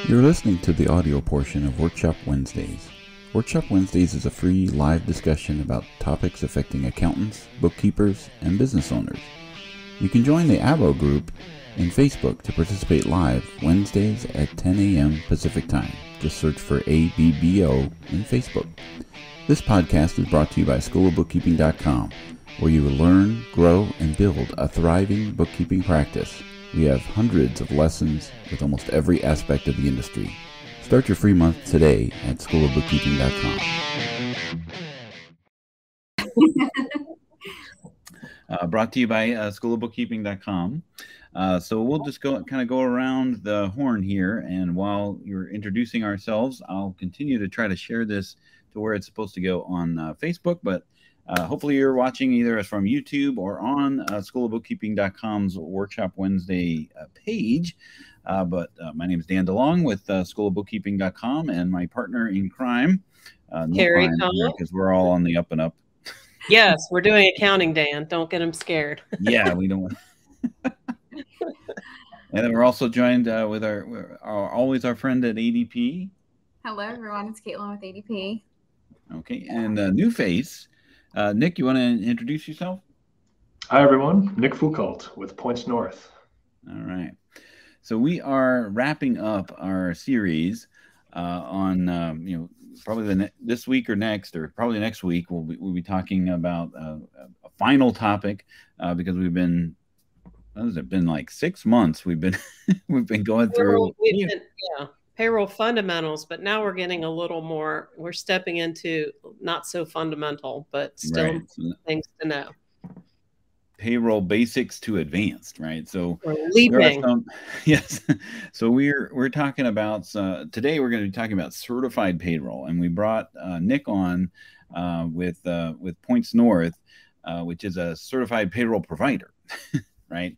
You're listening to the audio portion of Workshop Wednesdays. Workshop Wednesdays is a free live discussion about topics affecting accountants, bookkeepers, and business owners. You can join the ABO group in Facebook to participate live Wednesdays at 10 a.m. Pacific Time. Just search for ABBO in Facebook. This podcast is brought to you by Schoolofbookkeeping.com, where you will learn, grow, and build a thriving bookkeeping practice. We have hundreds of lessons with almost every aspect of the industry. Start your free month today at Schoolofbookkeeping.com. Brought to you by Schoolofbookkeeping.com. So we'll just go around the horn here, and while you're introducing ourselves, I'll continue to try to share this to where it's supposed to go on Facebook, but hopefully you're watching either from YouTube or on Schoolofbookkeeping.com's Workshop Wednesday page. But my name is Dan DeLong with Schoolofbookkeeping.com, and my partner in crime, Carrie, because we're all on the up and up. Yes, we're doing accounting, Dan. Don't get them scared. Yeah, we don't want. And then we're also joined with always our friend at ADP. Hello, everyone. It's Caitlin with ADP. Okay, and new face. Nick, you want to introduce yourself? Hi, everyone. Nick Foucault with Points North. All right. So we are wrapping up our series on, probably this week or next, or probably next week, we'll be talking about a final topic because we've been, what has it been, like 6 months? We've been going through. Payroll fundamentals, but now we're getting a little more, we're stepping into not so fundamental, but still things to know. Payroll basics to advanced, right? So we're leaping. Yes. So we're talking about, today we're going to be talking about certified payroll, and we brought Nick on with Points North, which is a certified payroll provider, right?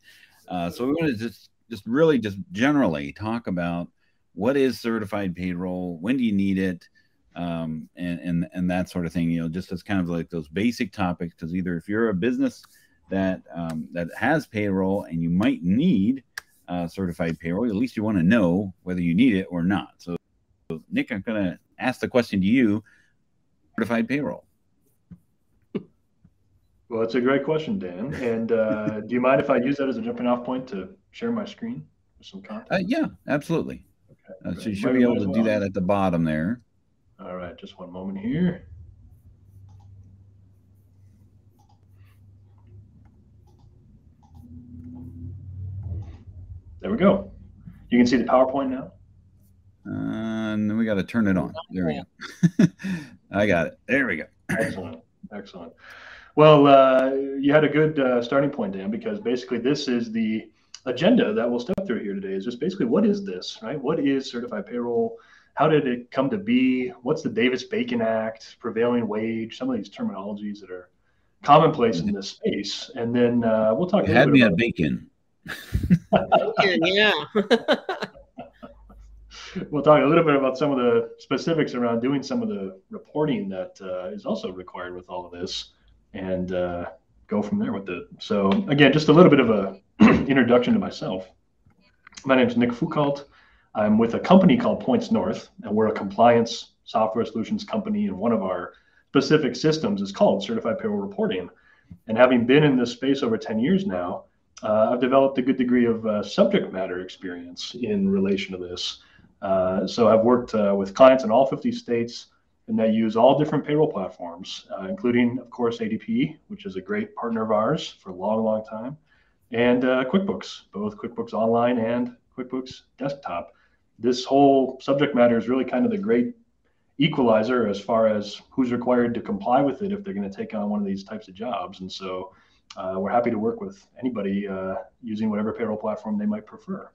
So we're going to just really generally talk about what is certified payroll, when do you need it, and that sort of thing, just as kind of like those basic topics, because either if you're a business that has payroll and you might need certified payroll, at least you want to know whether you need it or not. So Nick, I'm going to ask the question to you, certified payroll. Well, it's a great question, Dan. And do you mind if I use that as a jumping off point to share my screen with some content? Yeah, absolutely. Okay, so you should be able to do that at the bottom there. All right, just one moment here. There we go. You can see the PowerPoint now. And then we got to turn it on. There we go. I got it. There we go. Excellent. Excellent. Well, you had a good starting point, Dan, because basically this is the agenda that we'll step through here today. Is just basically, what is this, right? What is certified payroll? How did it come to be? What's the Davis-Bacon Act, prevailing wage, some of these terminologies that are commonplace in this space. And then we'll talk a little bit about bacon. Yeah. We'll talk a little bit about some of the specifics around doing some of the reporting that is also required with all of this, and go from there with it. So again, just a little bit of a introduction to myself. My name is Nick Foucault. I'm with a company called Points North, and we're a compliance software solutions company, and one of our specific systems is called Certified Payroll Reporting. And having been in this space over 10 years now, I've developed a good degree of subject matter experience in relation to this. So I've worked with clients in all 50 states, and they use all different payroll platforms, including, of course, ADP, which is a great partner of ours for a long, long time, and QuickBooks, both QuickBooks Online and QuickBooks Desktop. This whole subject matter is really kind of the great equalizer as far as who's required to comply with it if they're going to take on one of these types of jobs. And so we're happy to work with anybody using whatever payroll platform they might prefer.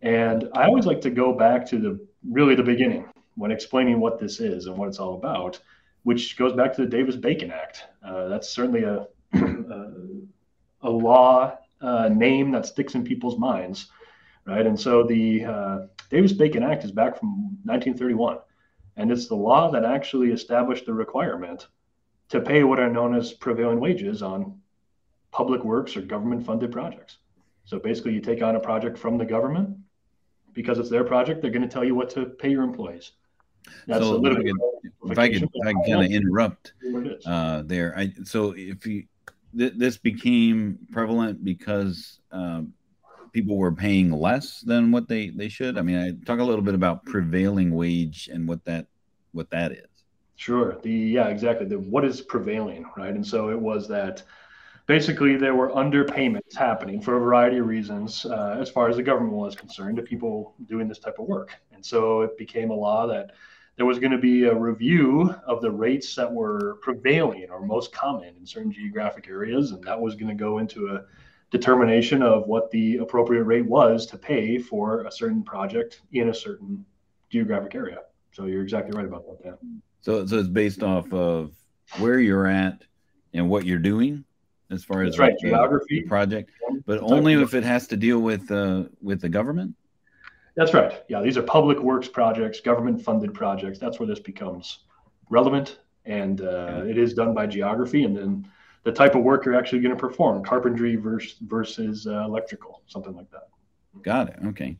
And I always like to go back to the beginning when explaining what this is and what it's all about, which goes back to the Davis-Bacon Act. That's certainly a law name that sticks in people's minds, right? And so the Davis-Bacon Act is back from 1931, and it's the law that actually established the requirement to pay what are known as prevailing wages on public works or government-funded projects. So basically, you take on a project from the government. Because it's their project, they're going to tell you what to pay your employees. That's so a little bit. If I could kind of interrupt there. So if this became prevalent because people were paying less than what they should. I mean, I talk a little bit about prevailing wage and what that is. Sure. Exactly. What is prevailing, right? And so it was that basically there were underpayments happening for a variety of reasons as far as the government was concerned to people doing this type of work. And so it became a law that there was going to be a review of the rates that were prevailing or most common in certain geographic areas. And that was going to go into a determination of what the appropriate rate was to pay for a certain project in a certain geographic area. So you're exactly right about that, Dan. So it's based off of where you're at and what you're doing as far as geography, the project, but only if it has to deal with the government. That's right. Yeah, these are public works projects, government-funded projects. That's where this becomes relevant, and it is done by geography, and then the type of work you're actually going to perform: carpentry versus electrical, something like that. Got it. Okay.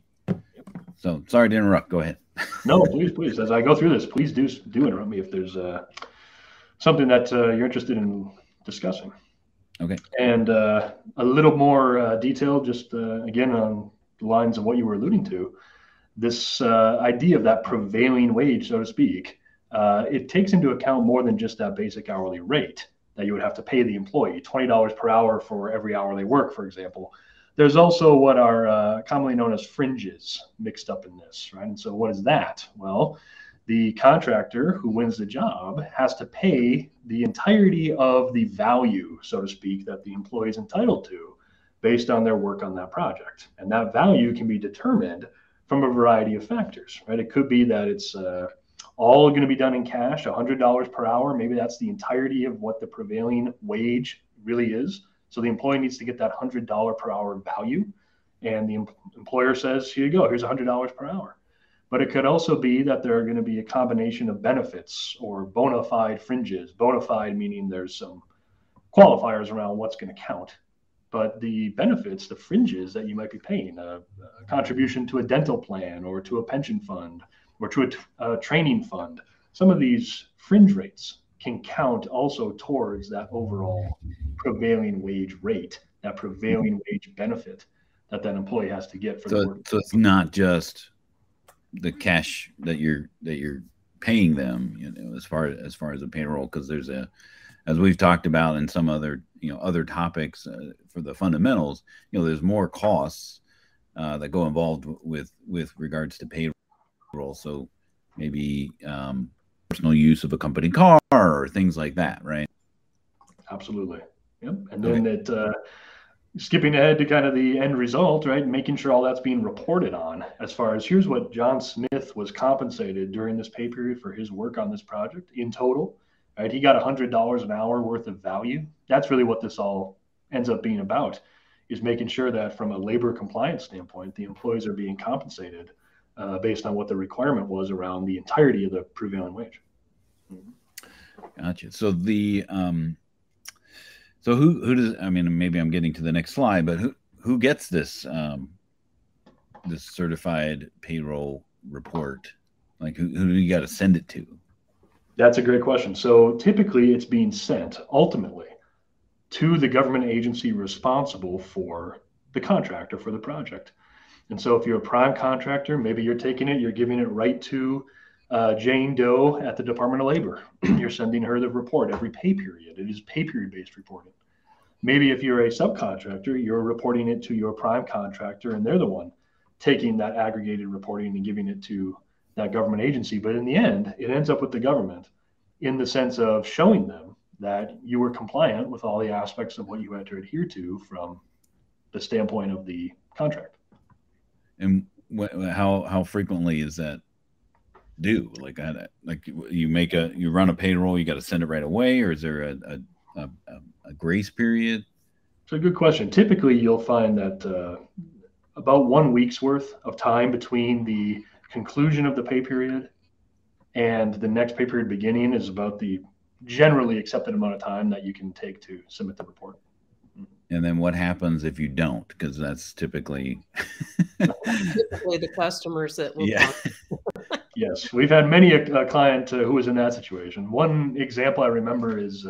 So sorry to interrupt. Go ahead. No, please. As I go through this, please do interrupt me if there's something that you're interested in discussing. Okay. And a little more detail, just again on the lines of what you were alluding to, this idea of that prevailing wage, so to speak, it takes into account more than just that basic hourly rate that you would have to pay the employee, $20 per hour for every hour they work, for example. There's also what are commonly known as fringes mixed up in this, right? And so what is that? Well, the contractor who wins the job has to pay the entirety of the value, so to speak, that the employee is entitled to based on their work on that project. And that value can be determined from a variety of factors, right? It could be that it's all going to be done in cash, $100 per hour. Maybe that's the entirety of what the prevailing wage really is. So the employee needs to get that $100 per hour value. And the employer says, here you go, here's $100 per hour. But it could also be that there are going to be a combination of benefits or bona fide fringes. Bona fide meaning there's some qualifiers around what's going to count. But the benefits, the fringes that you might be paying, a contribution to a dental plan or to a pension fund or to a training fund, some of these fringe rates can count also towards that overall prevailing wage rate, that prevailing wage benefit that employee has to get for the work. So it's not just the cash that you're paying them, as far as a payroll, because there's as we've talked about in some other other topics for the fundamentals, there's more costs that go involved with regards to payroll. So maybe personal use of a company car or things like that, right? Absolutely. Yep. And then skipping ahead to kind of the end result, right? Making sure all that's being reported on as far as here's what John Smith was compensated during this pay period for his work on this project in total, right? He got $100 an hour worth of value. That's really what this all ends up being about, is making sure that from a labor compliance standpoint, the employees are being compensated based on what the requirement was around the entirety of the prevailing wage. Gotcha. So so who does? I mean, maybe I'm getting to the next slide, but who gets this this certified payroll report? Like who do you got to send it to? That's a great question. So typically, it's being sent ultimately to the government agency responsible for the contractor for the project. And so if you're a prime contractor, maybe you're taking it, you're giving it right to Jane Doe at the Department of Labor. You're sending her the report every pay period. It is pay period based reporting. Maybe if you're a subcontractor, you're reporting it to your prime contractor, and they're the one taking that aggregated reporting and giving it to that government agency. But in the end, it ends up with the government in the sense of showing them that you were compliant with all the aspects of what you had to adhere to from the standpoint of the contract. And how frequently is that due? Like you run a payroll, you got to send it right away, or is there a grace period? It's a good question. Typically, you'll find that about 1 week's worth of time between the conclusion of the pay period and the next pay period beginning is about the generally accepted amount of time that you can take to submit the report. And then what happens if you don't? Because that's typically the customers that will. Yeah. Yes, we've had many a client who was in that situation. One example I remember is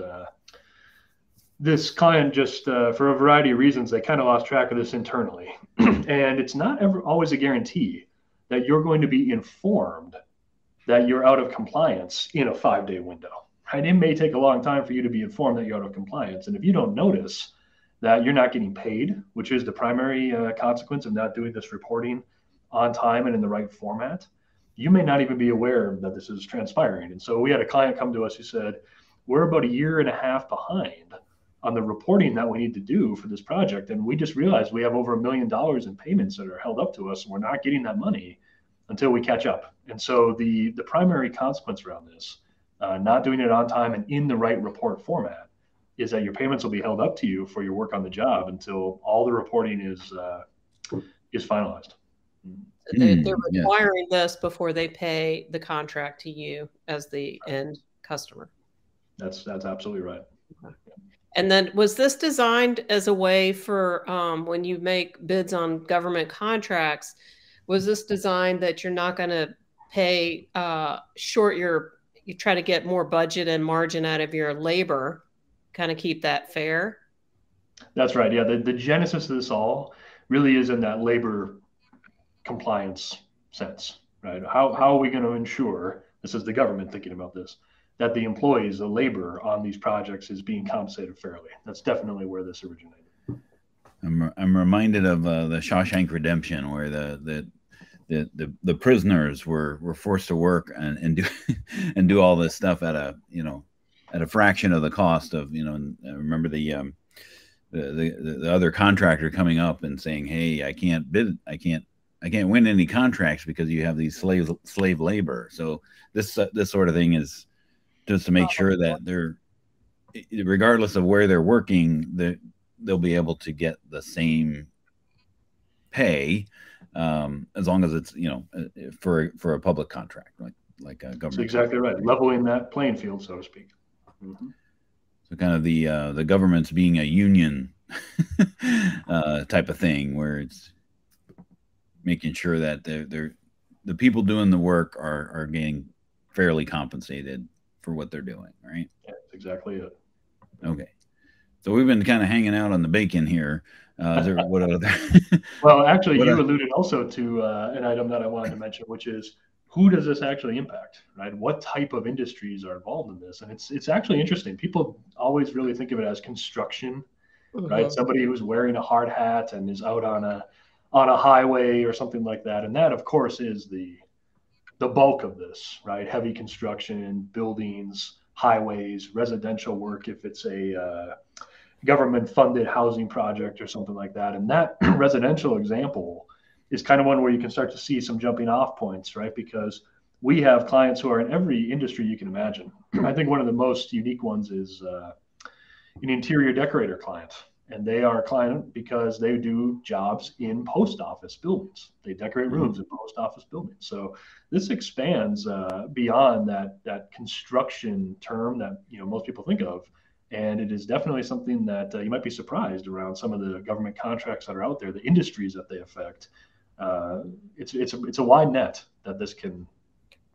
this client just for a variety of reasons, they kind of lost track of this internally. And it's not ever always a guarantee that you're going to be informed that you're out of compliance in a 5-day window. Right? It may take a long time for you to be informed that you're out of compliance. And if you don't notice that you're not getting paid, which is the primary consequence of not doing this reporting on time and in the right format, you may not even be aware that this is transpiring. And so we had a client come to us who said, we're about 1.5 years behind on the reporting that we need to do for this project. And we just realized we have over $1 million in payments that are held up to us, and we're not getting that money until we catch up. And so the primary consequence around this, not doing it on time and in the right report format, is that your payments will be held up to you for your work on the job until all the reporting is finalized. They're requiring this before they pay the contract to you as the end customer. That's absolutely right. Okay. And then was this designed as a way for when you make bids on government contracts, was this designed that you're not going to pay you try to get more budget and margin out of your labor, kind of keep that fair? That's right. Yeah. The genesis of this all really is in that labor compliance sense, right? How are we going to ensure, this is the government thinking about this, that the employees, the labor on these projects is being compensated fairly? That's definitely where this originated. I'm reminded of the Shawshank Redemption, where the prisoners were forced to work and do all this stuff at a fraction of the cost of, and I remember the other contractor coming up and saying, hey, I can't win any contracts because you have these slave labor. So this sort of thing is just to make sure that they're, regardless of where they're working, they'll be able to get the same pay, as long as it's for a public contract, like a government. That's exactly right. Leveling that playing field, so to speak. Mm-hmm. So kind of the government's being a union type of thing, where it's making sure that the people doing the work are getting fairly compensated for what they're doing, right? Yeah, that's exactly it. Okay. So we've been kind of hanging out on the bacon here. What other? Well, actually, you alluded also to an item that I wanted to mention, which is, who does this actually impact, right? What type of industries are involved in this? And it's actually interesting. People always really think of it as construction, right? Somebody who's wearing a hard hat and is out on a highway or something like that. And that, of course, is the bulk of this, right? Heavy construction, buildings, highways, residential work, if it's a government-funded housing project or something like that. And that residential example is kind of one where you can start to see some jumping off points, right? Because we have clients who are in every industry you can imagine. I think one of the most unique ones is an interior decorator client. And they are a client because they do jobs in post office buildings. They decorate rooms in post office buildings. So this expands beyond that construction term that most people think of. And it is definitely something that you might be surprised around some of the government contracts that are out there, the industries that they affect. It's a wide net that this can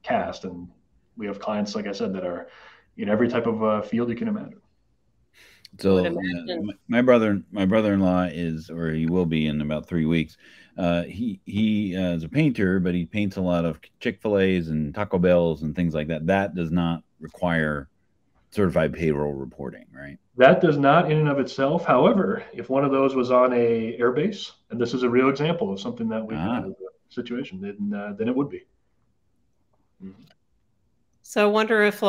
cast. And we have clients, like I said, that are in every type of field you can imagine. So my brother-in-law is, or he will be in about 3 weeks. He is a painter, but he paints a lot of Chick-fil-A's and Taco Bell's and things like that. That does not require certified payroll reporting, right? That does not in and of itself. However, if one of those was on a airbase, and this is a real example of something that we've had as a situation, then it would be. Mm-hmm. So I wonder if,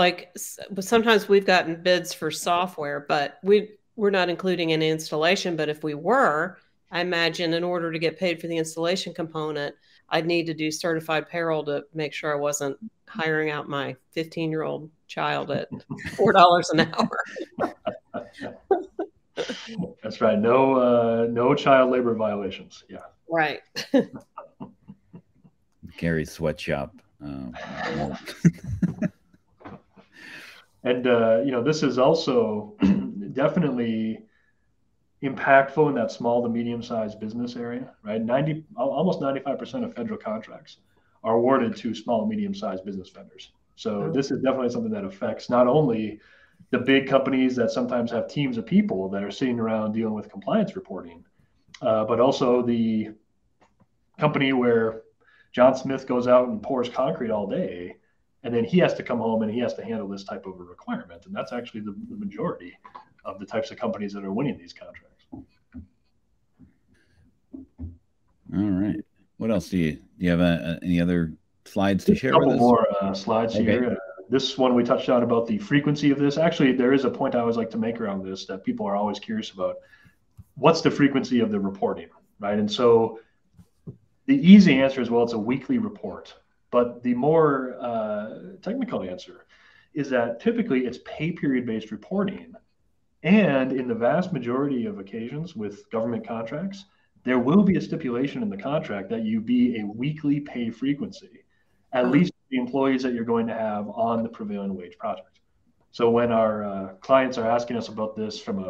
sometimes we've gotten bids for software, but we're not including any installation. But if we were, I imagine in order to get paid for the installation component, I'd need to do certified payroll to make sure I wasn't hiring out my 15-year-old child at $4 an hour. That's right. No child labor violations. Yeah. Right. Gary's sweatshop. And this is also definitely impactful in that small to medium-sized business area, right? Almost 95% of federal contracts are awarded to small and medium-sized business vendors. So this is definitely something that affects not only the big companies that sometimes have teams of people that are sitting around dealing with compliance reporting, but also the company where John Smith goes out and pours concrete all day, and then he has to come home and he has to handle this type of a requirement. And that's actually the majority of the types of companies that are winning these contracts. All right. What else do you have any other slides to share with us? A couple more slides here. This one we touched on about the frequency of this. Actually, there is a point I always like to make around this that people are always curious about. What's the frequency of the reporting, right? And so the easy answer is, well, it's a weekly report. But the more technical answer is that typically it's pay period-based reporting. And in the vast majority of occasions with government contracts, there will be a stipulation in the contract that you be a weekly pay frequency, at least the employees that you're going to have on the prevailing wage project. So when our clients are asking us about this from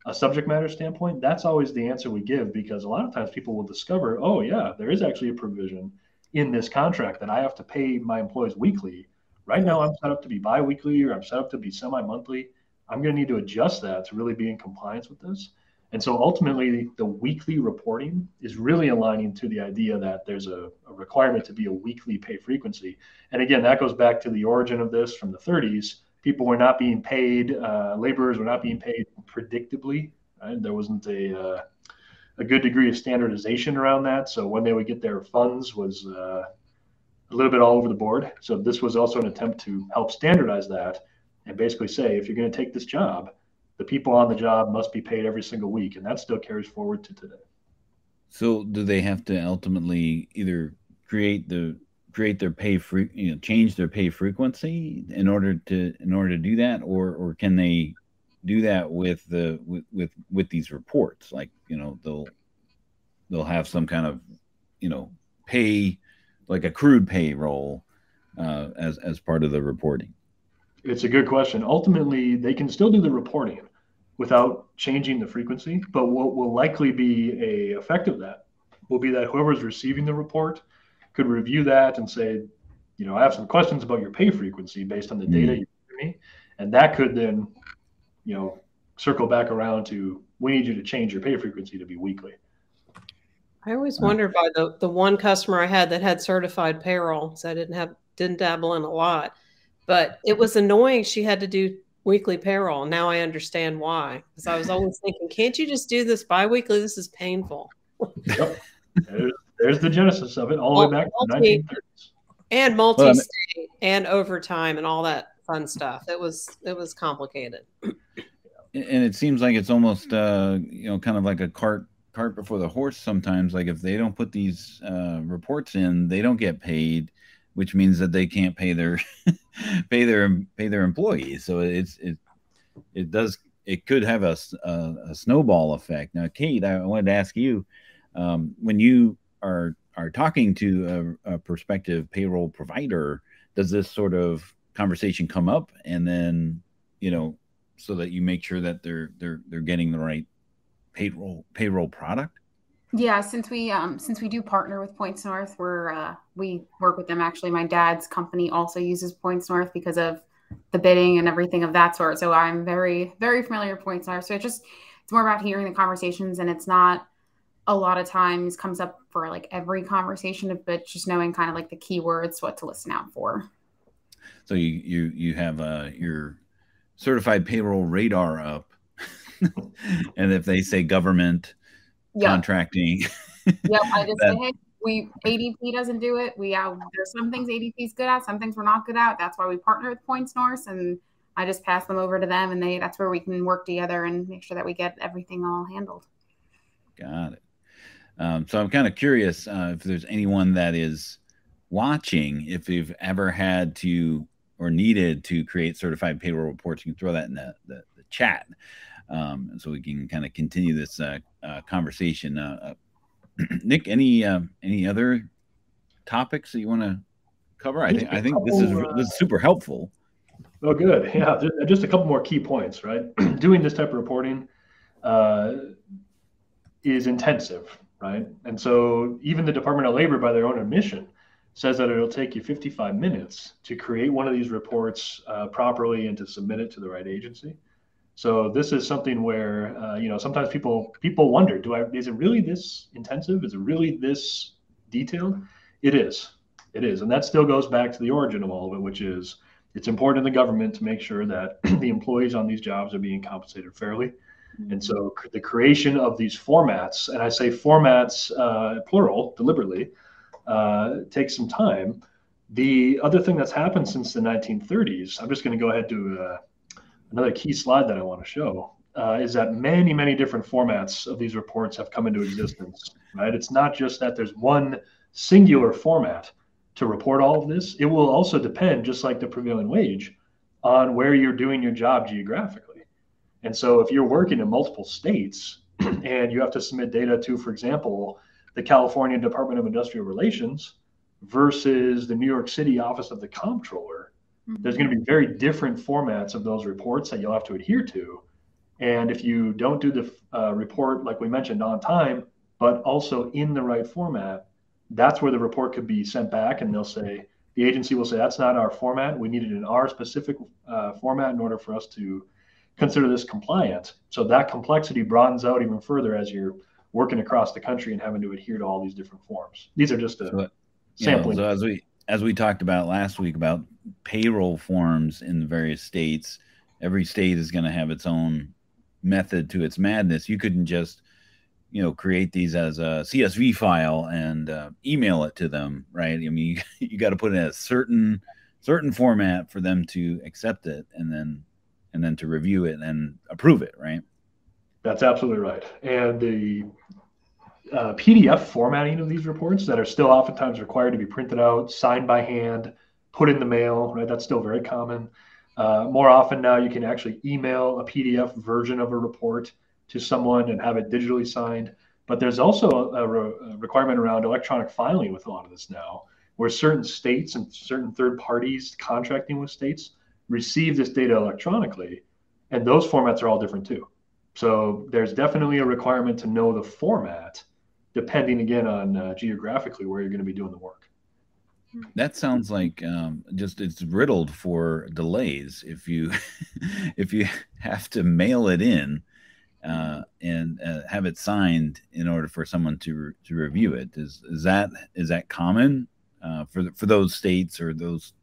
a subject matter standpoint, that's always the answer we give, because a lot of times people will discover, oh yeah, there is actually a provision in this contract that I have to pay my employees weekly. Right now I'm set up to be bi-weekly, or I'm set up to be semi-monthly. I'm going to need to adjust that to really be in compliance with this. And so ultimately the weekly reporting is really aligning to the idea that there's a requirement to be a weekly pay frequency. And again, that goes back to the origin of this from the 30s. People were not being paid, laborers were not being paid predictably. Right? There wasn't a good degree of standardization around that. So when they would get their funds was a little bit all over the board. So this was also an attempt to help standardize that and basically say, if you're going to take this job, the people on the job must be paid every single week. And that still carries forward to today. So do they have to ultimately either create their pay change their pay frequency in order to do that, or can they do that with these reports? Like, they'll have some kind of, pay, like accrued payroll as part of the reporting. It's a good question. Ultimately, they can still do the reporting without changing the frequency, but what will likely be a effect of that will be that whoever's receiving the report could review that and say, I have some questions about your pay frequency based on the data you give me. And that could then, circle back around to, we need you to change your pay frequency to be weekly. I always wondered by the one customer I had that had certified payroll, so I didn't dabble in a lot, but it was annoying. She had to do weekly payroll. Now I understand why, because I was always thinking, can't you just do this biweekly? This is painful. Yep. There's the genesis of it, all the way back to the 1930s. And multi-state and overtime and all that fun stuff. It was complicated. And it seems like it's almost kind of like a cart before the horse sometimes. Like if they don't put these reports in, they don't get paid, which means that they can't pay their pay their employees. So it could have a snowball effect. Now, Kate, I wanted to ask you, when you are talking to a prospective payroll provider, does this sort of conversation come up, and then so that you make sure that they're getting the right payroll product? Yeah, since we do partner with Points North, we work with them. Actually, my dad's company also uses Points North because of the bidding and everything of that sort. So I'm very, very familiar with Points North. So it's more about hearing the conversations, and it's not a lot of times comes up for like every conversation, but just knowing kind of like the keywords, what to listen out for. So you have your certified payroll radar up, and if they say government, contracting, I just say, hey, ADP doesn't do it. There's some things ADP is good at, some things we're not good at. That's why we partner with Points North, and I just pass them over to them, and that's where we can work together and make sure that we get everything all handled. Got it. So I'm kind of curious if there's anyone that is watching, if you've ever had to or needed to create certified payroll reports. You can throw that in the chat, so we can kind of continue this conversation. Nick, any other topics that you want to cover? I think this is super helpful. Oh, good. Yeah, just a couple more key points, right? Doing this type of reporting, is intensive, right? And so even the Department of Labor, by their own admission, says that it'll take you 55 minutes to create one of these reports properly and to submit it to the right agency. So this is something where sometimes people wonder, is it really this intensive? Is it really this detailed? It is. It is. And that still goes back to the origin of all of it, which is it's important in the government to make sure that the employees on these jobs are being compensated fairly. And so the creation of these formats, and I say formats plural deliberately, takes some time. The other thing that's happened since the 1930s, I'm just going to go ahead to another key slide that I want to show, is that many, many different formats of these reports have come into existence, right? It's not just that there's one singular format to report all of this. It will also depend, just like the prevailing wage, on where you're doing your job geographically. And so if you're working in multiple states and you have to submit data to, for example, the California Department of Industrial Relations versus the New York City Office of the Comptroller, there's going to be very different formats of those reports that you'll have to adhere to. And if you don't do the report, like we mentioned, on time, but also in the right format, that's where the report could be sent back, and the agency will say, that's not our format. We need it in our specific format in order for us to consider this compliant. So that complexity broadens out even further as you're working across the country and having to adhere to all these different forms. These are just a sampling. So as we talked about last week about payroll forms in the various states, every state is going to have its own method to its madness. You couldn't just create these as a CSV file and email it to them, right? I mean, you got to put it in a certain format for them to accept it, and then to review it and approve it, right? That's absolutely right. And the PDF formatting of these reports that are still oftentimes required to be printed out, signed by hand, put in the mail, right? That's still very common. More often now, you can actually email a PDF version of a report to someone and have it digitally signed. But there's also a requirement around electronic filing with a lot of this now, where certain states and certain third parties contracting with states receive this data electronically, and those formats are all different too. So there's definitely a requirement to know the format, depending again on geographically where you're going to be doing the work. That sounds like it's riddled for delays if you if you have to mail it in and have it signed in order for someone to review it. Is that common for those states or those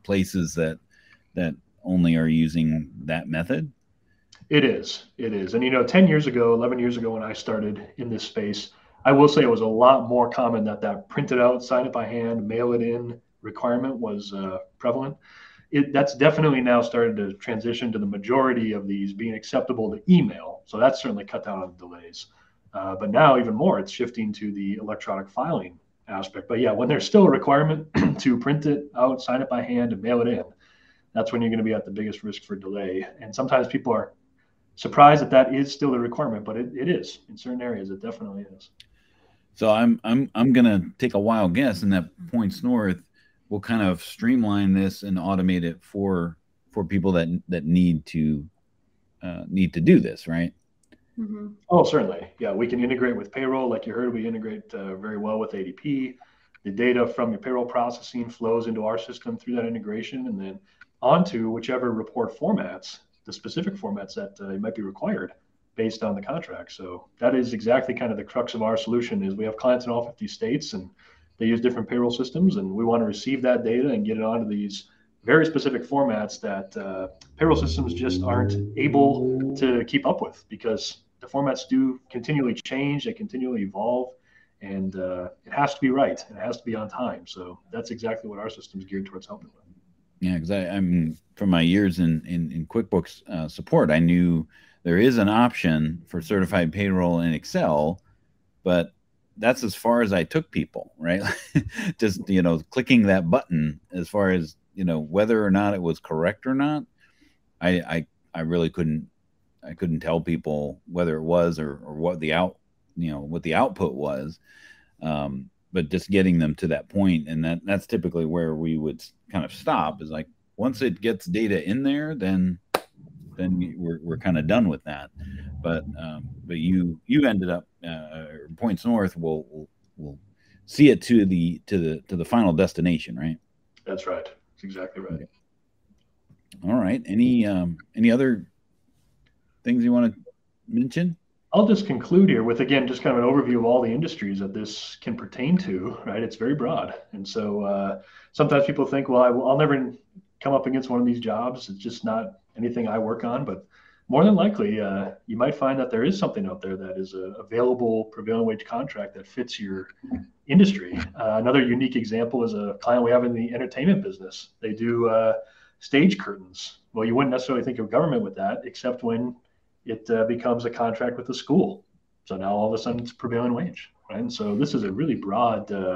places that only are using that method? It is. And 10 years ago, 11 years ago, when I started in this space, I will say it was a lot more common that printed out, sign it by hand, mail it in requirement was prevalent. That's definitely now started to transition to the majority of these being acceptable to email. So that's certainly cut down on the delays. But now even more, it's shifting to the electronic filing aspect. But yeah, when there's still a requirement to print it out, sign it by hand, and mail it in, that's when you're going to be at the biggest risk for delay. And sometimes people are surprised that is still a requirement, but it is in certain areas. It definitely is. So I'm going to take a wild guess, and that Points North will kind of streamline this and automate it for people that need to do this, right? Mm-hmm. Oh, certainly. Yeah, we can integrate with payroll. Like you heard, we integrate very well with ADP. The data from your payroll processing flows into our system through that integration, and then onto whichever report formats, the specific formats that might be required based on the contract. So that is exactly kind of the crux of our solution. Is we have clients in all 50 states, and they use different payroll systems, and we want to receive that data and get it onto these very specific formats that payroll systems just aren't able to keep up with, because the formats do continually change, they continually evolve, and it has to be right, and it has to be on time. So that's exactly what our system is geared towards helping with. Yeah, because I mean, from my years in QuickBooks support, I knew there is an option for certified payroll in Excel, but that's as far as I took people, right? Just, clicking that button as far as, whether or not it was correct or not. I really couldn't tell people whether it was or what the output was. But just getting them to that point, and that's typically where we would kind of stop, is like, once it gets data in there, then we're kind of done with that. But you ended up Points North will see it to the final destination, right? That's right. That's exactly right. Okay. All right. Any other things you want to mention? I'll just conclude here with, again, just kind of an overview of all the industries that this can pertain to, right? It's very broad. And so sometimes people think, well, I'll never come up against one of these jobs. It's just not anything I work on. But more than likely, you might find that there is something out there that is a available prevailing wage contract that fits your industry. Another unique example is a client we have in the entertainment business. They do stage curtains. Well, you wouldn't necessarily think of government with that, except when it becomes a contract with the school. So now all of a sudden it's prevailing wage, right? And so this is a really broadly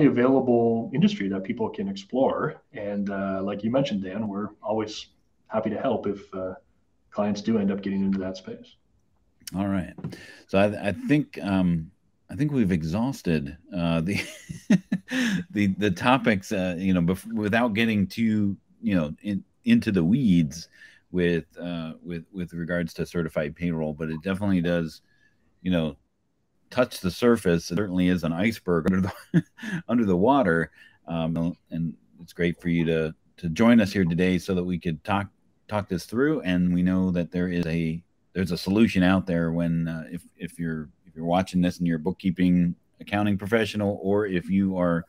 available industry that people can explore. And like you mentioned, Dan, we're always happy to help if clients do end up getting into that space. All right. So I think we've exhausted the the topics, without getting too into the weeds with regards to certified payroll, but it definitely does, touch the surface. It certainly is an iceberg under the water, and it's great for you to join us here today so that we could talk this through. And we know that there's a solution out there when if you're watching this and you're a bookkeeping accounting professional, or if you are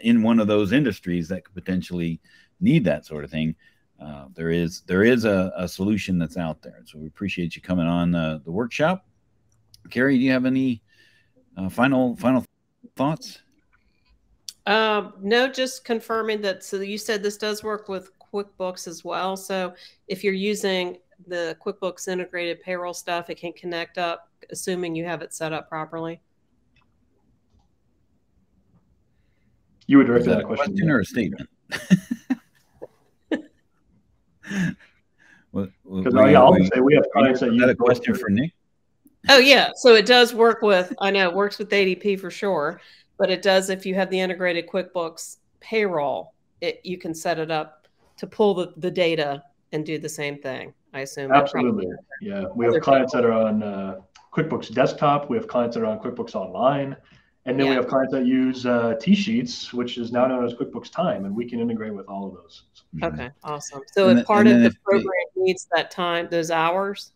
in one of those industries that could potentially need that sort of thing. There is a solution that's out there. So we appreciate you coming on the workshop. Carrie, do you have any final thoughts? No, just confirming that. So you said this does work with QuickBooks as well. So if you're using the QuickBooks integrated payroll stuff, it can connect up, assuming you have it set up properly. You would direct that question or a statement? Because I'll say we have clients that use a question for Nick. Oh yeah, so it does work with. I know it works with ADP for sure, but it does if you have the integrated QuickBooks payroll. You can set it up to pull the data and do the same thing. I assume. Absolutely, yeah. We have clients that are on QuickBooks Desktop. We have clients that are on QuickBooks Online. And then we have clients that use T-Sheets, which is now known as QuickBooks Time, and we can integrate with all of those. Okay, awesome. So if part of the program needs that time, those hours?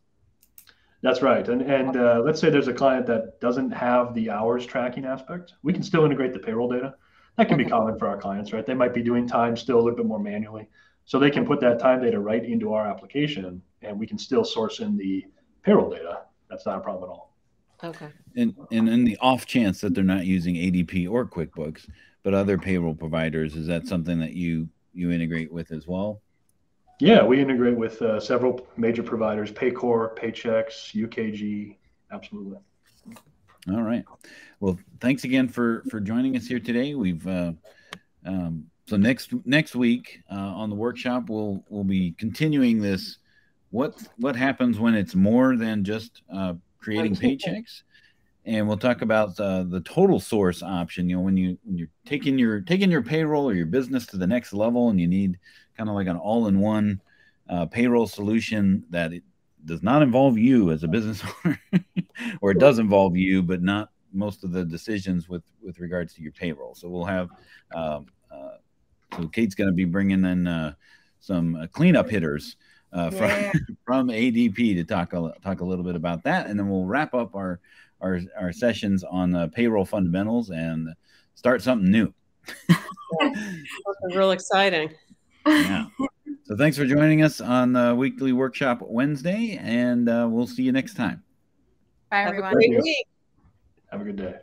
That's right. And let's say there's a client that doesn't have the hours tracking aspect. We can still integrate the payroll data. That can be common for our clients, right? They might be doing time still a little bit more manually. So they can put that time data right into our application, and we can still source in the payroll data. That's not a problem at all. Okay. And in the off chance that they're not using ADP or QuickBooks, but other payroll providers, is that something that you integrate with as well? Yeah, we integrate with several major providers: Paycor, Paychex, UKG. Absolutely. All right. Well, thanks again for joining us here today. We've so next week on the workshop we'll be continuing this. What happens when it's more than just creating paychecks, and we'll talk about the total source option. When you're taking your payroll or your business to the next level, and you need kind of like an all-in-one payroll solution that it does not involve you as a business owner, or it does involve you, but not most of the decisions with regards to your payroll. So we'll have so Kate's going to be bringing in some cleanup hitters from ADP to talk a little bit about that, and then we'll wrap up our sessions on payroll fundamentals and start something new. Real exciting. Yeah. So thanks for joining us on the weekly workshop Wednesday, and we'll see you next time. Bye, everyone. Have a great week. Have a good day.